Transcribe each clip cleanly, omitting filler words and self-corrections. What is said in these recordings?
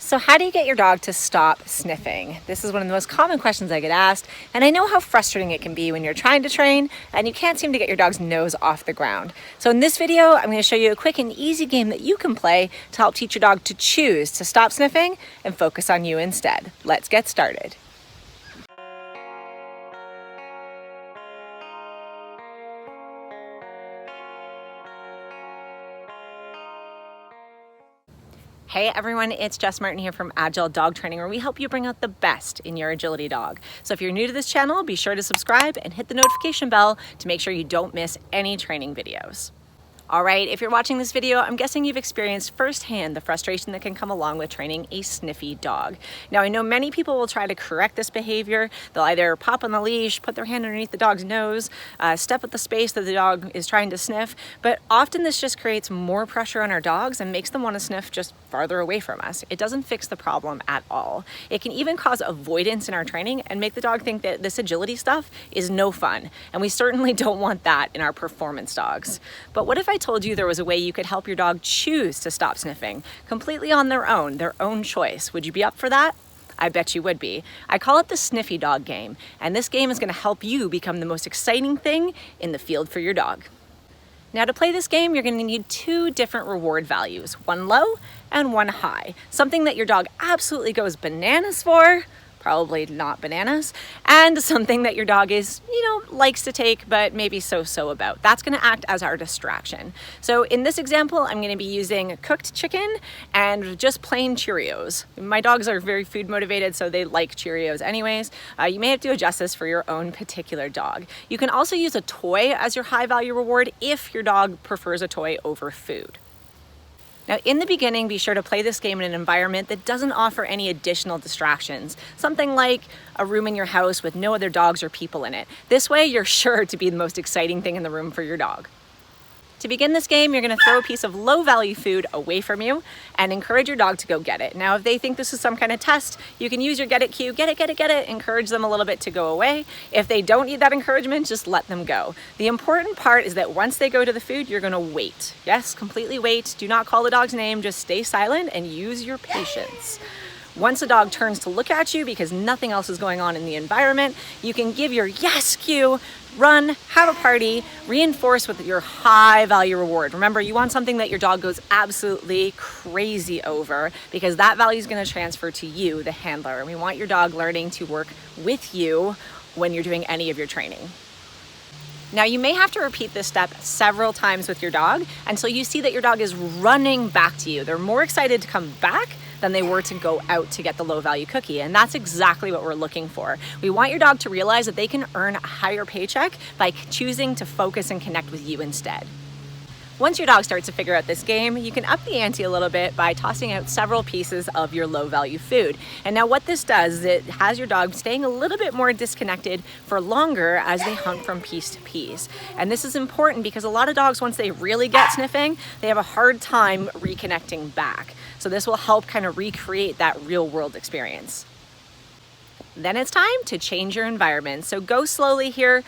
So how do you get your dog to stop sniffing? This is one of the most common questions I get asked, and I know how frustrating it can be when you're trying to train and you can't seem to get your dog's nose off the ground. So in this video, I'm going to show you a quick and easy game that you can play to help teach your dog to choose to stop sniffing and focus on you instead. Let's get started. Hey everyone, it's Jess Martin here from Agile Dog Training, where we help you bring out the best in your agility dog. So if you're new to this channel, be sure to subscribe and hit the notification bell to make sure you don't miss any training videos. All right, if you're watching this video, I'm guessing you've experienced firsthand the frustration that can come along with training a sniffy dog. Now, I know many people will try to correct this behavior. They'll either pop on the leash, put their hand underneath the dog's nose, step at the space that the dog is trying to sniff, but often this just creates more pressure on our dogs and makes them want to sniff just farther away from us. It doesn't fix the problem at all. It can even cause avoidance in our training and make the dog think that this agility stuff is no fun, and we certainly don't want that in our performance dogs. But what if I told you there was a way you could help your dog choose to stop sniffing completely on their own choice? Would you be up for that? I bet you would be. I call it the Sniffy Dog game, and this game is going to help you become the most exciting thing in the field for your dog. Now, to play this game, you're going to need two different reward values, one low and one high. Something that your dog absolutely goes bananas for, probably not bananas, and something that your dog is, likes to take, but maybe so-so about. That's going to act as our distraction. So in this example, I'm going to be using cooked chicken and just plain Cheerios. My dogs are very food motivated, so they like Cheerios anyways. You may have to adjust this for your own particular dog. You can also use a toy as your high value reward if your dog prefers a toy over food. Now, in the beginning, be sure to play this game in an environment that doesn't offer any additional distractions. Something like a room in your house with no other dogs or people in it. This way, you're sure to be the most exciting thing in the room for your dog. To begin this game, you're going to throw a piece of low-value food away from you and encourage your dog to go get it. Now, if they think this is some kind of test, you can use your get it cue, get it, encourage them a little bit to go away. If they don't need that encouragement, just let them go. The important part is that once they go to the food, you're going to wait. Yes, completely wait. Do not call the dog's name. Just stay silent and use your patience. Once a dog turns to look at you because nothing else is going on in the environment, you can give your yes cue, run, have a party, reinforce with your high value reward. Remember, you want something that your dog goes absolutely crazy over, because that value is going to transfer to you, the handler. And we want your dog learning to work with you when you're doing any of your training. Now, you may have to repeat this step several times with your dog until you see that your dog is running back to you. They're more excited to come back than they were to go out to get the low value cookie. And that's exactly what we're looking for. We want your dog to realize that they can earn a higher paycheck by choosing to focus and connect with you instead. Once your dog starts to figure out this game, you can up the ante a little bit by tossing out several pieces of your low value food. And now what this does is it has your dog staying a little bit more disconnected for longer as they hunt from piece to piece. And this is important because a lot of dogs, once they really get sniffing, they have a hard time reconnecting back. So this will help kind of recreate that real world experience. Then it's time to change your environment. So go slowly here.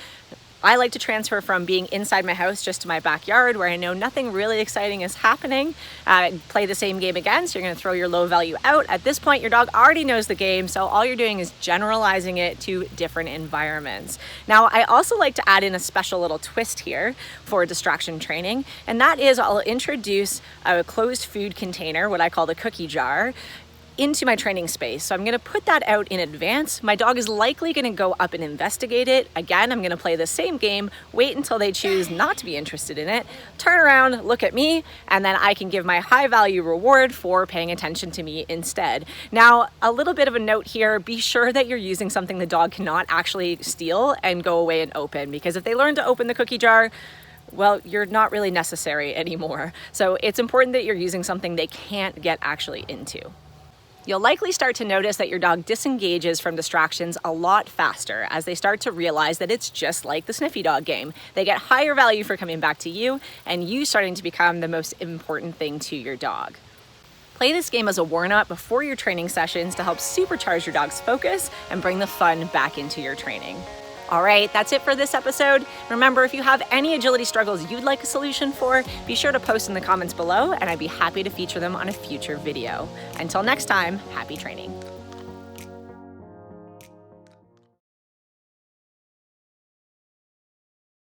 I like to transfer from being inside my house just to my backyard where I know nothing really exciting is happening. Play the same game again, so you're going to throw your low value out. At this point, your dog already knows the game, so all you're doing is generalizing it to different environments. Now, I also like to add in a special little twist here for distraction training, and that is I'll introduce a closed food container, what I call the cookie jar, into my training space. So I'm going to put that out in advance. My dog is likely going to go up and investigate it. Again, I'm going to play the same game, wait until they choose not to be interested in it, turn around, look at me, and then I can give my high value reward for paying attention to me instead. Now, a little bit of a note here, be sure that you're using something the dog cannot actually steal and go away and open, because if they learn to open the cookie jar, well, you're not really necessary anymore. So it's important that you're using something they can't get actually into. You'll likely start to notice that your dog disengages from distractions a lot faster as they start to realize that it's just like the Sniffy Dog game. They get higher value for coming back to you, and you starting to become the most important thing to your dog. Play this game as a warm-up before your training sessions to help supercharge your dog's focus and bring the fun back into your training. All right, that's it for this episode. Remember, if you have any agility struggles you'd like a solution for, be sure to post in the comments below and I'd be happy to feature them on a future video. Until next time, happy training.